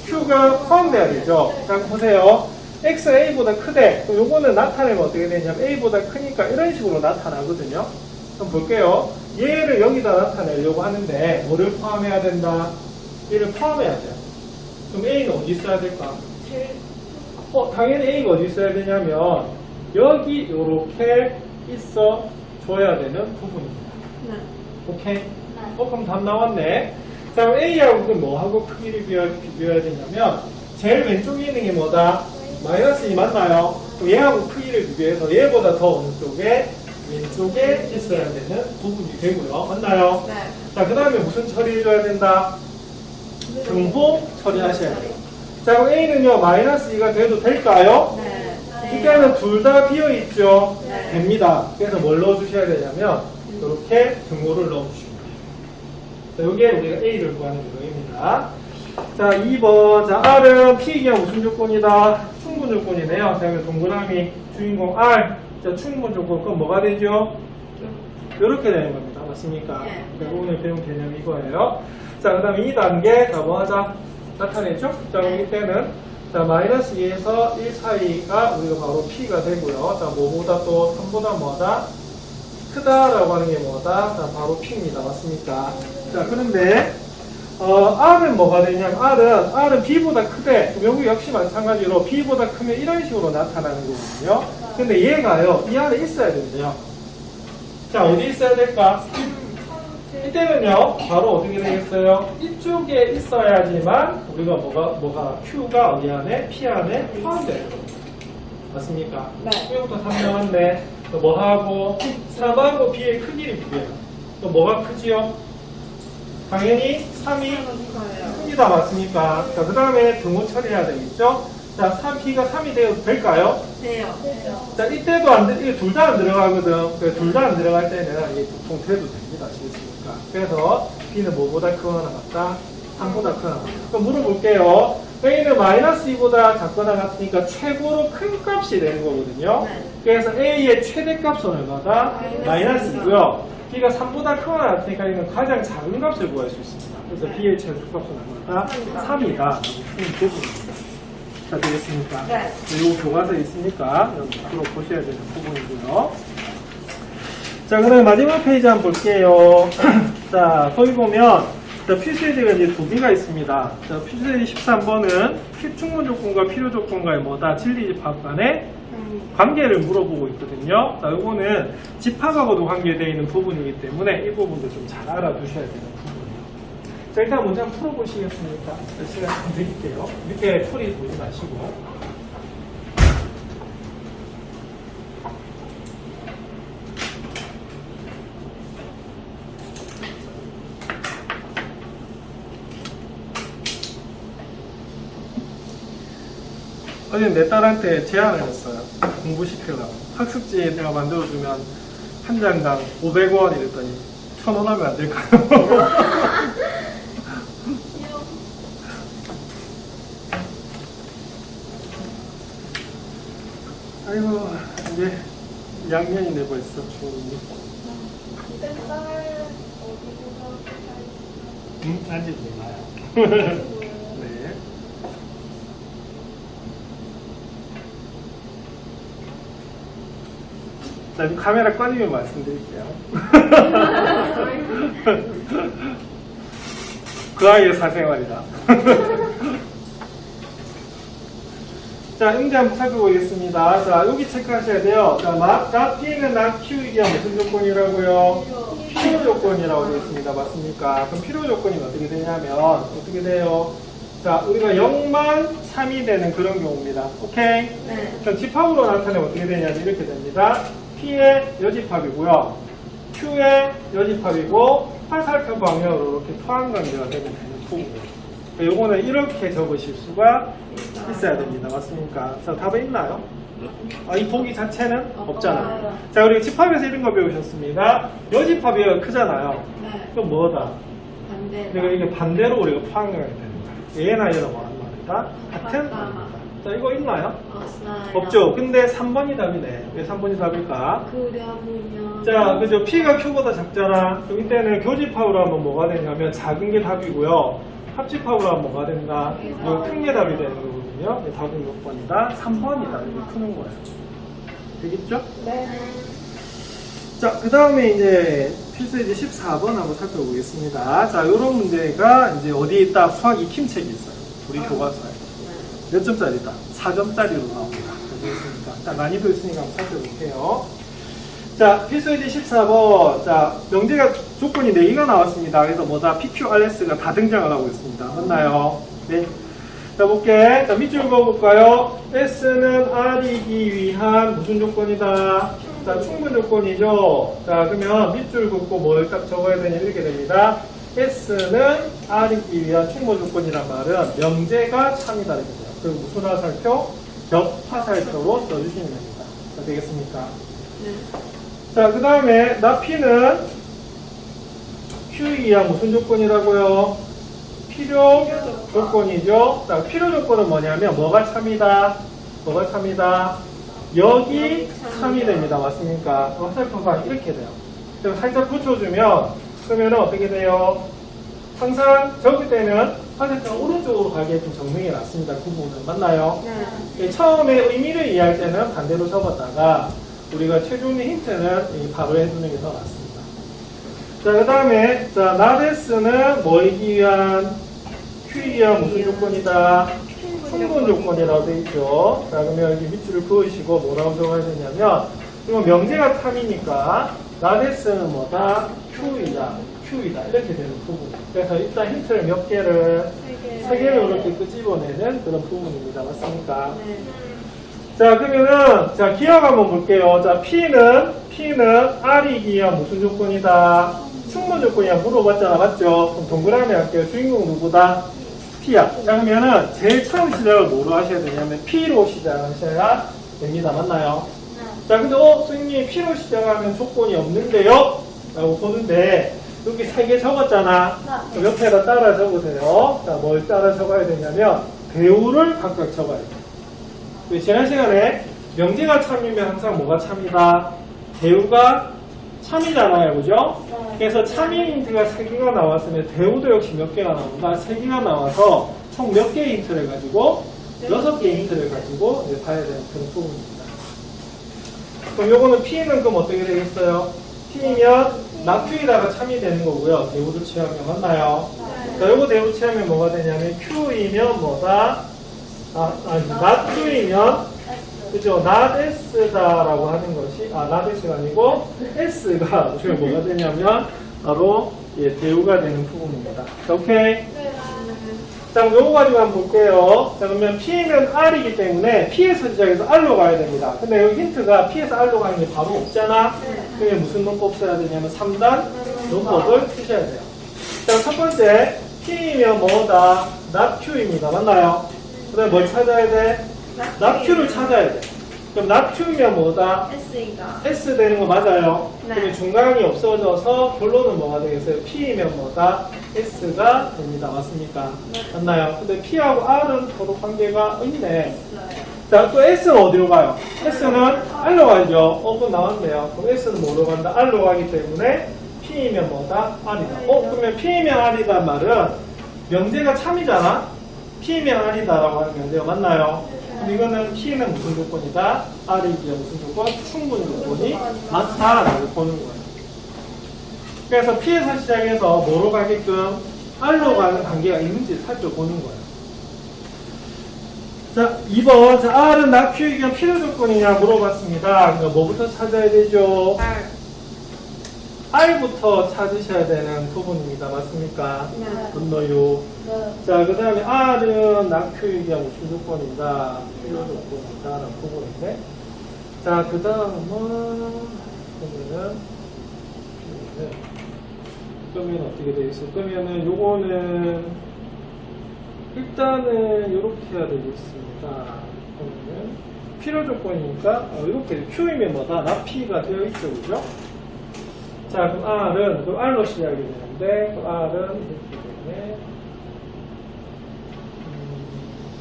Q가 포함돼야 되죠. 자, 보세요. X A보다 크대. 그럼 요거는 나타내면 어떻게 되냐면 A보다 크니까 이런 식으로 나타나거든요. 그럼 볼게요. 얘를 여기다 나타내려고 하는데 뭐를 포함해야 된다? 얘를 포함해야 돼요. 그럼 A는 어디 있어야 될까? 당연히 A가 어디 있어야 되냐면 여기 요렇게 있어 줘야 되는 부분입니다. 네. 오케이? 그럼 답 나왔네. 자, 그럼 A하고 그럼 뭐하고 크기를 비교해야 되냐면, 제일 왼쪽에 있는 게 뭐다? 마이너스 2 맞나요? 그럼 얘하고 크기를 비교해서 얘보다 더 어느 쪽에? 왼쪽에 있어야 되는 부분이 되고요. 맞나요? 네. 자, 그 다음에 무슨 처리를 해야 된다? 등호 처리하셔야 돼요. 자, 그럼 A는요, 마이너스 2가 돼도 될까요? 네. 일단은 둘 다 비어있죠? 네. 됩니다. 그래서 뭘 넣어주셔야 되냐면, 이렇게 등호를 넣어주시면 돼요. 자, 이게 우리가 A를 구하는 거입니다. 자, 2번. 자, R은 P가 무슨 조건이다? 충분 조건이네요. 자, 그러면 동그라미 주인공 R. 자, 충분 조건. 그럼 뭐가 되죠? 이렇게 되는 겁니다. 맞습니까? 네. 그리고 오늘 배운 개념이 이거예요. 자, 그 다음에 2단계. 자, 뭐 하자? 나타냈죠? 자, 그럼 이때는 자, 마이너스 2에서 1 사이가 우리가 바로 P가 되고요. 자, 뭐보다 또 3보다 뭐다? 크다라고 하는 게 뭐다? 자, 바로 P입니다. 맞습니까? 자, 그런데 R은 뭐가 되냐면 R은 B보다 크대. 여기 역시 마찬가지로 B보다 크면 이런 식으로 나타나는 거거든요. 근데 얘가요, 이 안에 있어야 된대요. 자, 어디 있어야 될까? 이때는요, 바로 어떻게 되겠어요? 이쪽에 있어야지만 우리가 뭐가 Q가 어디 안에? P 안에 포함돼요. 맞습니까? 네. Q부터 3 나왔네. 또 뭐하고? 3하고 B의 크기를 비교해요. 또 뭐가 크지요? 당연히 3이 크기다. 맞습니까? 자, 그 다음에 등호 처리해야 되겠죠? 자, 3P가 3이 되어도 될까요? 돼요. 자, 이때도 안 돼, 이게 둘 다 안 들어가거든. 그래서 둘 다 안 들어갈 때는 이게 보통 돼도 됩니다. 아시겠습니까? 그래서 B는 뭐보다 크거나 같다? 3보다 크거나 같다. 그럼 물어볼게요. A는 마이너스 2보다 작거나 같으니까 최고로 큰 값이 되는 거거든요. 네. 그래서 A의 최대값은 얼마다? 마이너스 마이너스고요. B가 3보다 크거나 같으니까 이는 가장 작은 값을 구할 수 있습니다. 그래서 B의 최대값은 얼마다? 3이다. 자, 되겠습니까? 네. 그리고 교과서에 있으니까 여기 앞으로 보셔야 되는 부분이고요. 자, 그다음에 마지막 페이지 한번 볼게요. 자, 거기 보면 자, 필수예제가 이제 두 개가 있습니다. 자, 필수예제 13번은 충분 조건과 필요 조건과의 뭐다? 진리 집합 간의 관계를 물어보고 있거든요. 자, 요거는 집합하고도 관계되어 있는 부분이기 때문에 이 부분도 좀 잘 알아두셔야 되는 부분이에요. 자, 일단 문제 한번 풀어보시겠습니까? 자, 시간 좀 드릴게요. 밑에 풀이 보지 마시고. 어제 내 딸한테 제안을 했어요. 공부시키려고. 학습지 내가 만들어주면 한 장당 500원 이랬더니 1,000원 하면 안 될까요? 아이고, 이제 양년이네 벌써 중이. 아직 몰라요. 네. 자, 카메라 꺼지면 말씀드릴게요. 그 아이의 사생활이다. 자, 응대 한번 살펴보겠습니다. 자, 여기 체크하셔야 돼요. 자, 나 P는 나 Q이기가 무슨 조건이라고요? 필요 조건이라고 되어 있습니다. 맞습니까? 그럼 필요 조건이 어떻게 되냐면, 어떻게 돼요? 자, 우리가 0만 3이 되는 그런 경우입니다. 오케이? 네. 그럼 집합으로 나타내면 어떻게 되냐면 이렇게 됩니다. P의 여집합이고요. Q의 여집합이고, 화살표 방향으로 이렇게 포함관계가 되는 부분이에요. 요거는 이렇게 적으실 수가 있어야 됩니다. 맞습니까? 자, 답에 있나요? 이 보기 자체는 없잖아요. 자, 우리 집합에서 이런 거 배우셨습니다. 여집합이 크잖아요. 네. 그럼 뭐다? 반대. 그러니까 이게 반대로 우리가 포함관계가 되는 거예요. 얘나 얘나 뭐하는 말이다? 같은 말이다. 자, 이거 있나요? 없어요. 없죠. 근데 3번이 답이네. 왜 3번이 답일까? 그려보면. 자, 그죠. P가 Q보다 작잖아. 그럼 이때는 교집합으로 하면 뭐가 되냐면 작은 게 답이고요. 합집합으로 하면 뭐가 된다? 이거 큰 게 답이 되는 거거든요. 답은 몇 번이다? 3번이다. 이렇게 푸는 거예요. 되겠죠? 네. 자, 그 다음에 이제 필수예제 14번 한번 살펴보겠습니다. 자, 요런 문제가 이제 어디에 있다? 수학 익힘책이 있어요. 우리 교과서에. 몇 점짜리다? 4점짜리로 나옵니다. 되겠습니까? 자, 난이도 있으니까 한번 살펴볼게요. 자, 필수예제 14번. 자, 명제가 조건이 4개가 나왔습니다. 그래서 뭐다? PQ, RS가 다 등장을 하고 있습니다. 맞나요? 네. 자, 볼게. 자, 밑줄 그어볼까요? S는 R이기 위한 무슨 조건이다? 자, 충분 조건이죠. 자, 그러면 밑줄 긋고 뭘 딱 적어야 되냐? 이렇게 됩니다. S는 R이기 위한 충분 조건이란 말은 명제가 참이다. 이렇게 돼요. 그리고 무슨 화살표? 겹화살표로 써주시면 됩니다. 자, 되겠습니까? 네. 자, 그 다음에 나 P는 Q에 의한 무슨 조건이라고요? 필요 조건이죠. 자, 필요 조건은 뭐냐면 뭐가 참이다? 뭐가 참이다? 여기 참이 됩니다. 맞습니까? 화살표가 이렇게 돼요. 그럼 살짝 붙여주면 그러면 어떻게 돼요? 항상 적을 때는 화살표가 오른쪽으로 가게끔 정명해 놨습니다. 그 부분은 맞나요? 네. 처음에 의미를 이해할 때는 반대로 적었다가 우리가 최종의 힌트는 바로 해주는 게 더 낫습니다. 자, 그 다음에, 자, 나데스는 뭐이기 위한, Q에 의한 무슨 조건이다? 충분 조건이라고 되어 있죠. 자, 그러면 여기 밑줄을 그으시고 뭐라고 적어야 되냐면, 이건 명제가 탐이니까, 나데스는 뭐다? Q이다. Q이다. 이렇게 되는 부분. 그래서 일단 힌트를 몇 개를, 3개를 이렇게 끄집어내는 그런 부분입니다. 맞습니까? 네. 자, 그러면은, 자, 기억 한번 볼게요. 자, P는 R이기 위한 무슨 조건이다? 충분 조건이야. 물어봤잖아. 맞죠? 그럼 동그라미 할게요. 주인공 누구다? P야. 자, 그러면은, 제일 처음 시작을 뭐로 하셔야 되냐면, P로 시작하셔야 됩니다. 맞나요? 자, 근데, 선생님, P로 시작하면 조건이 없는데요? 라고 보는데, 여기 3개 적었잖아. 그럼 옆에다 따라 적으세요. 자, 뭘 따라 적어야 되냐면, 배우를 각각 적어야 돼요. 지난 시간에 명제가 참이면 항상 뭐가 참이다? 대우가 참이잖아요. 그죠? 그래서 참이 힌트가 3개가 나왔으면 대우도 역시 몇 개가 나온다? 3개가 나와서 총 몇 개의 힌트를 가지고 6개의 힌트를 가지고 이제 봐야 되는 그런 부분입니다. 그럼 요거는 P는 그럼 어떻게 되겠어요? P면 나Q에다가 참이 되는 거고요. 대우도 취하면 맞나요? 자, 요거 대우 취하면 뭐가 되냐면 Q이면 뭐다? not Q이면, 그죠? not S다라고 하는 것이, not S가 아니고, S가 지금 뭐가 되냐면, 바로, 예, 대우가 되는 부분입니다. 자, 오케이? 자, 그럼 요거 가지고 한번 볼게요. 자, 그러면 P는 R이기 때문에, P에서 시작해서 R로 가야 됩니다. 근데 여기 힌트가 P에서 R로 가는 게 바로 없잖아? 그게 무슨 논법 써야 되냐면, 3단 논법을 쓰셔야 돼요. 자, 첫 번째, P이면 뭐다? not Q입니다. 맞나요? 그 다음에 뭘 찾아야 돼? not Q를 찾아야 돼. 그럼 not Q면 뭐다? S이다. S 되는 거 맞아요? 네. 그러면 중간이 없어져서 결론은 뭐가 되겠어요? P면 뭐다? S가 됩니다. 맞습니까? 맞나요? 근데 P하고 R은 서로 관계가 있네. 자, 또 S는 어디로 가요? S는 R로 가죠. 그건 나왔네요. 그럼 S는 뭐로 간다? R로 가기 때문에 P면 뭐다? R이다. 그러면 P면 R이다 말은 명제가 참이잖아? P면 R이다라고 하는 건데요. 맞나요? 그럼 이거는 P는 무슨 조건이다? R이기에 무슨 조건? 충분 조건이 많다라고 보는 거예요. 그래서 P에서 시작해서 뭐로 가게끔 R로 가는 관계가 있는지 살펴보는 거예요. 자, 2번. 자, R은 not Q이기에 필요 조건이냐 물어봤습니다. 그러니까 뭐부터 찾아야 되죠? R부터 찾으셔야 되는 부분입니다. 맞습니까? 분노요. 자, 그 다음에 R은 낙큐이기가 무슨 조건이다? 필요 조건이다. 라는 부분인데. 자, 그 다음은, 그러면 어떻게 되겠어요? 그러면은 요거는, 일단은 요렇게 해야 되겠습니다. 그러면은, 필요 조건이니까, 이렇게 Q이면 뭐다? 나 P가 되어 있죠. 그죠? 자, 그럼 R은, 그럼 R로 시작이 되는데, 그럼 R은 이렇게 되네.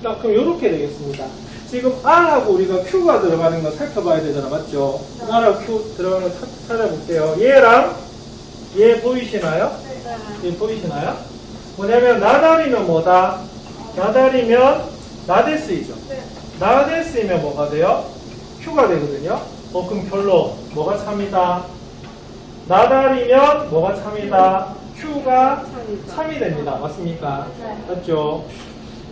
자, 그럼 이렇게 되겠습니다. 지금 R하고 우리가 Q가 들어가는 거 살펴봐야 되잖아. 맞죠? R하고 Q 들어가는 거 찾아볼게요. 얘랑 얘 보이시나요? 얘 보이시나요? 뭐냐면, 나달이면 뭐다? 나달이면 나데스이죠. 나데스이면 뭐가 돼요? Q가 되거든요. 그럼 결론. 뭐가 참이다? 나달이면 뭐가 참이다? Q가 참이 됩니다. 맞습니까? 맞죠?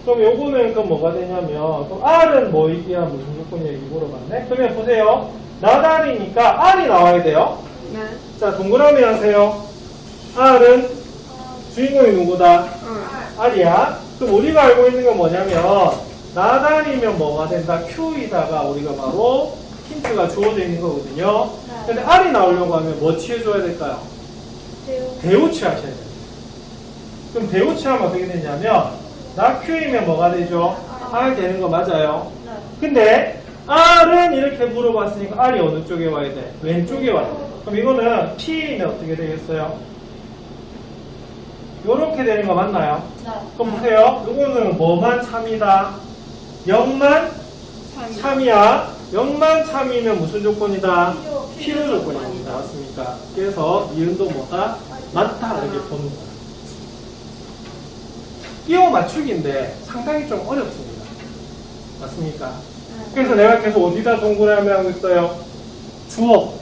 그럼 요거는 그럼 뭐가 되냐면, 그럼 R은 뭐이기야 무슨 조건이야? 이거 물어봤네? 그러면 보세요. 나달이니까 R이 나와야 돼요. 네. 자, 동그라미 하세요. R은 주인공이 누구다? R이야. 그럼 우리가 알고 있는 건 뭐냐면 나달이면 뭐가 된다? Q이다가 우리가 바로 힌트가 주어져 있는 거거든요. 근데 R이 나오려고 하면 뭐 취해줘야 될까요? 대우 취하셔야 돼요. 그럼 대우 취하면 어떻게 되냐면 나 Q이면 뭐가 되죠? R 되는 거 맞아요. 근데 R은 이렇게 물어봤으니까 R이 어느 쪽에 와야 돼? 왼쪽에 와야 돼. 그럼 이거는 P면 어떻게 되겠어요? 요렇게 되는 거 맞나요? 그럼 보세요. 이거는 뭐만 참이다? 0만 참이야. 0만 참이면 무슨 조건이다? 필요 조건입니다. 맞습니까? 그래서 니은도 뭐다? 맞다. 이렇게 보는 거야. 끼워 맞추기인데 상당히 좀 어렵습니다. 맞습니까? 그래서 내가 계속 어디다 동그라미 하고 있어요? 주어.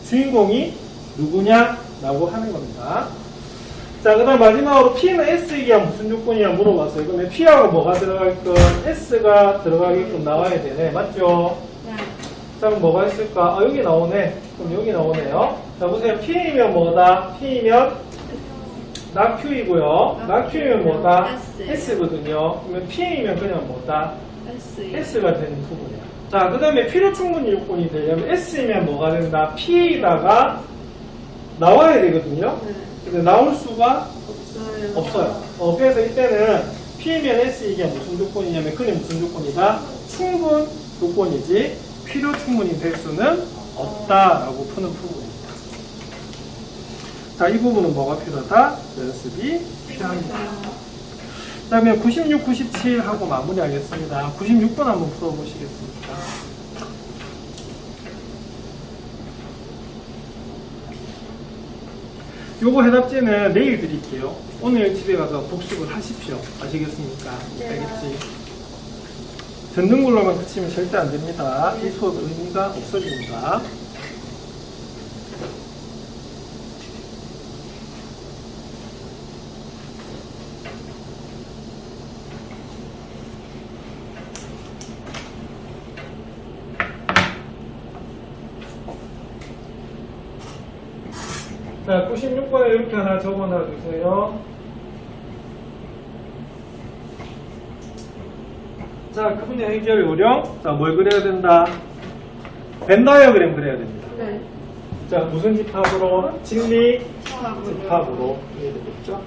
주인공이 누구냐? 라고 하는 겁니다. 자, 그 다음 마지막으로 P는 S이야 무슨 조건이야 물어봤어요. 그러면 P하고 뭐가 들어갈끔? S가 들어가게끔 나와야 되네. 맞죠? 자, 그럼 뭐가 있을까? 아, 여기 나오네. 그럼 여기 나오네요. 자, 보세요. P이면 뭐다? P이면 나 Q이고요. 나 Q이면 뭐다? S거든요. 그러면 P이면 그냥 뭐다? S가 되는 부분이야. 자, 그 다음에 필요 충분히 요건이 되려면 S이면 뭐가 된다? P에다가 나와야 되거든요. 근데 나올 수가 없어요. 그래서 이때는 P면 S 이게 무슨 조건이냐면 그게 무슨 조건이다? 충분 조건이지 필요 충분이 될 수는 없다라고 푸는 부분입니다. 자, 이 부분은 뭐가 필요하다? 연습이 필요합니다. 그 다음에 96, 97 하고 마무리하겠습니다. 96번 한번 풀어보시겠습니까? 요거 해답지는 내일 드릴게요. 오늘 집에 가서 복습을 하십시오. 아시겠습니까? 알겠지? 듣는 걸로만 그치면 절대 안 됩니다. 이 수업 의미가 없어집니다. 자, 96번에 이렇게 하나 적어놔 주세요. 자, 그 분야 해결 요령. 자, 뭘 그려야 된다? 벤 다이어그램 그려야 됩니다. 네. 자, 무슨 집합으로? 진리 집합으로 해야 되겠죠?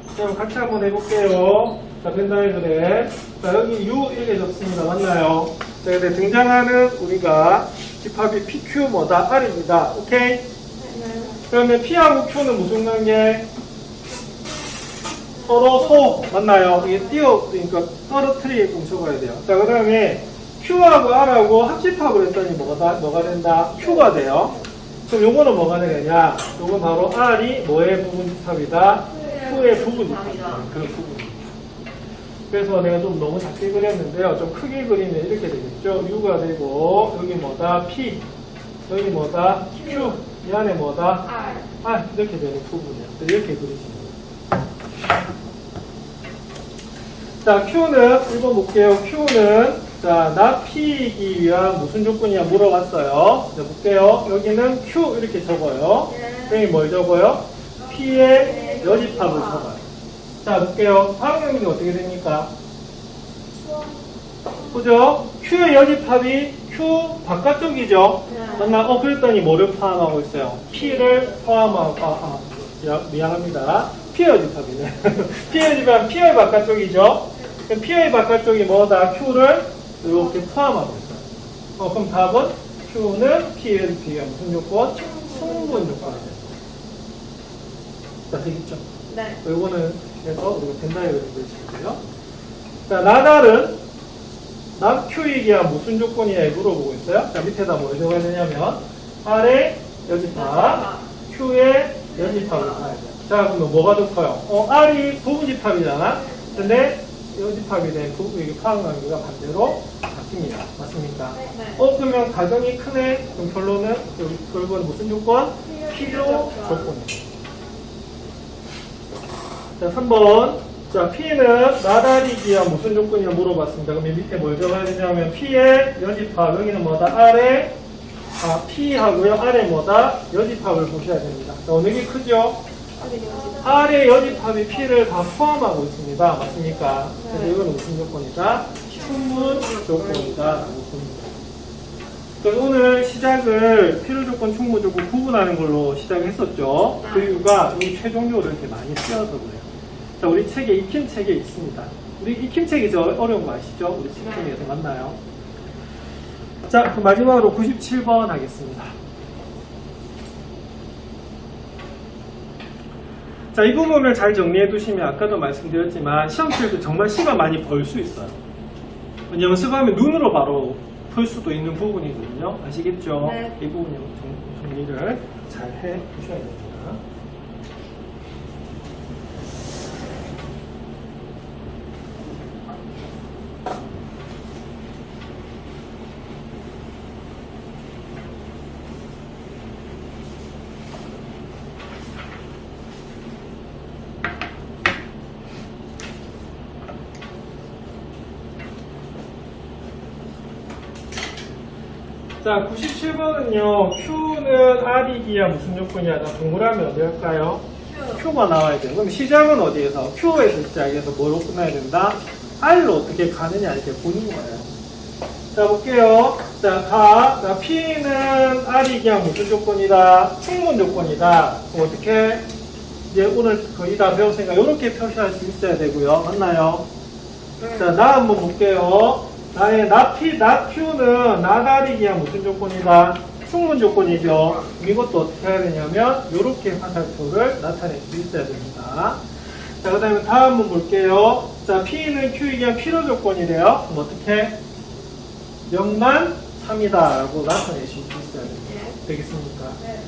자, 그럼 같이 한번 해볼게요. 자, 벤 다이어그램. 자, 여기 U 이렇게 적습니다. 맞나요? 자, 근데 등장하는 우리가 집합이 PQ 뭐다? R입니다. 오케이? 그러면 P하고 Q는 무슨 관계? 서로 소 맞나요? 이게 그러니까 떨어뜨리게끔 적어야 돼요. 자, 그 다음에 Q하고 R하고 합집합을 했더니 뭐가 된다? Q가 돼요. 그럼 요거는 뭐가 되느냐? 요건 바로 R이 뭐의 부분 집합이다? Q의 부분 집합이다. 그런 부분. 그래서 내가 좀 너무 작게 그렸는데요. 좀 크게 그리면 이렇게 되겠죠. U가 되고 여기 뭐다? P 여기 뭐다? Q 이 안에 뭐다? R 이렇게 되는 부분이에요. 이렇게 그리시면 돼요. 자, Q는 1번 볼게요. Q는 자, 나 P이기 위한 무슨 조건이냐 물어봤어요. 자, 볼게요. 여기는 Q 이렇게 적어요. 여기 뭘 적어요? P의 여집합을 적어요. 자, 볼게요. 화학연기 어떻게 됩니까? 그죠? Q의 여집합이 Q 바깥쪽이죠? 맞나? 그랬더니 뭐를 포함하고 있어요? P를 포함하고, 미안합니다. P의 여집합이네. P의 여집합은 P의 바깥쪽이죠? 그럼 P의 바깥쪽이 뭐다? Q를 이렇게 포함하고 있어요. 그럼 답은 Q는 P의 여집합이 무슨 조건? 충분 조건이 돼요. 자, 되겠죠? 네. 이거는 그래서 우리가 벤다이어를 그리시고요. 자, 나달은 남 Q이기야 무슨 조건이냐 물어보고 있어요. 자, 밑에다 뭘 적어야 되냐면 R의 여집합, Q의 여집합을 봐야 돼요. 자, 그럼 뭐가 더 커요? R이 부분집합이잖아. 근데 여집합이 된 이게 포함관계가 반대로 바뀝니다. 맞습니까? 네. 그러면 가정이 크네. 그럼 결론은 결국은 무슨 조건? 필요 조건이에요. 자, 3번. 자, P는 나다리기야 무슨 조건이냐 물어봤습니다. 그럼 밑에 뭘 적어야 되냐면 P의 여집합, 여기는 뭐다? P하고요. 아래 뭐다? 여집합을 보셔야 됩니다. 자, 어느 게 크죠? 아래 여집합이 P를 다 포함하고 있습니다. 맞습니까? 그래서 이건 무슨 조건이다? 충분 조건이다. 라고 봅니다. 그래서 오늘 시작을 필요 조건, 충분 조건 구분하는 걸로 시작했었죠. 그 이유가 이 최종적으로 이렇게 많이 쓰여서 그래요. 자, 우리 책에 익힘 책에 있습니다. 우리 익힘 책이 저 어려운 거 아시죠? 우리 책 중에서 맞나요? 자, 그 마지막으로 97번 하겠습니다. 자, 이 부분을 잘 정리해 두시면 아까도 말씀드렸지만 시험 칠 때 정말 시간 많이 벌 수 있어요. 왜냐면 수고하면 눈으로 바로 풀 수도 있는 부분이거든요. 아시겠죠? 네. 이 부분 정리를 잘 해 두셔야 됩니다. 자, 97번은요, Q는 R이기야 무슨 조건이야? 자, 동그라미 어디 할까요? Q가 나와야 돼요. 그럼 시작은 어디에서? Q에서 시작해서 뭐로 끝나야 된다? R로 어떻게 가느냐, 이렇게 보는 거예요. 자, 볼게요. 자, P는 R이기야 무슨 조건이다? 충분 조건이다. 그럼 어떻게? 이제 오늘 거의 다 배웠으니까 이렇게 표시할 수 있어야 되고요. 맞나요? 자, 나 한번 볼게요. 나 Q는 나다리기야 무슨 조건이다? 충분 조건이죠. 이것도 어떻게 해야 되냐면 이렇게 화살표를 나타낼 수 있어야 됩니다. 자, 그 다음에 다음 한번 볼게요. 자, P는 Q이기야 필요 조건이래요. 그럼 어떻게? 0만 3이다 라고 나타내실 수 있어야 됩니다. 되겠습니까? 네.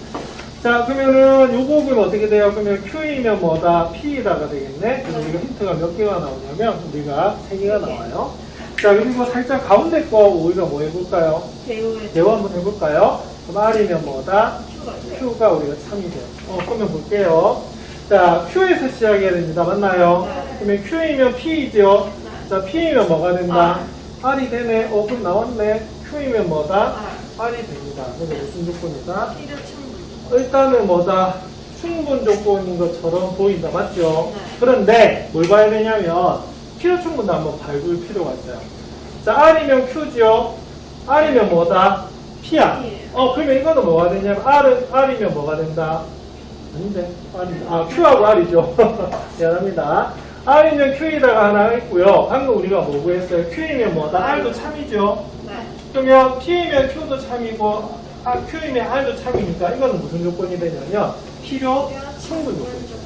자, 그러면은 요 부분 어떻게 돼요? 그러면 Q이면 뭐다? P다가 되겠네? 그래서 우리가 힌트가 몇 개가 나오냐면 우리가 3개가 나와요. 자, 그리고 살짝 가운데 거 우리가 뭐 해볼까요? 대화 한번 해볼까요? 그럼 R이면 뭐다? Q가 우리가 3이 돼요. 그러면 볼게요. 자, Q에서 시작해야 됩니다. 맞나요? 그러면 Q이면 P이죠? 자, P이면 뭐가 된다? R이 되네. 그럼 나왔네. Q이면 뭐다? R이 됩니다. 그래서 무슨 조건이다? 일단은 뭐다? 충분 조건인 것처럼 보인다. 맞죠? 그런데 뭘 봐야 되냐면 필요 충분도 한번 밟을 필요가 있어요. 자, R이면 Q죠? R이면 뭐다? P야. 그러면 이거는 뭐가 되냐면 R이면 뭐가 된다? 아닌데. Q하고 R이죠. 미안합니다. R이면 Q에다가 하나 있고요. 방금 우리가 뭐 구했어요? Q이면 뭐다? R도 참이죠? 그러면 P이면 Q도 참이고 Q이면 R도 참이니까 이거는 무슨 조건이 되냐면 필요 충분 조건이죠.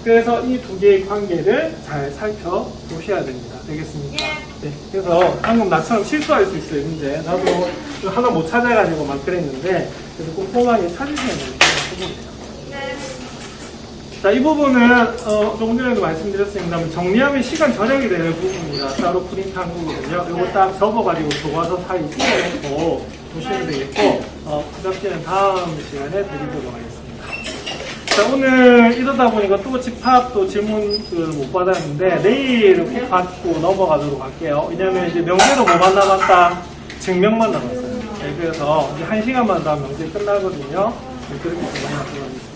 그래서 이 두 개의 관계를 잘 살펴보셔야 됩니다. 되겠습니까? 네. 그래서 방금 나처럼 실수할 수 있어요. 문제. 나도 하나 못 찾아가지고 막 그랬는데 그래서 꼼꼼하게 찾으셔야 되는 부분이에요. 자, 이 부분은 조금 전에도 말씀드렸습니다만 정리하면 시간 절약이 되는 부분입니다. 따로 프린트한 거거든요. 이거 딱 접어가지고 교과서 사이 띄워놓고 보시면 되겠고 그 답지는 다음 시간에 드리도록 하겠습니다. 자, 오늘 이러다 보니까 또 집합도 질문을 못 받았는데 내일 꼭 받고 넘어가도록 할게요. 왜냐면 이제 명제도 뭐만 남았다? 증명만 남았어요. 네, 그래서 이제 1시간만 더 하면 명제 끝나거든요. 네, 그렇게 진행하도록 하겠습니다.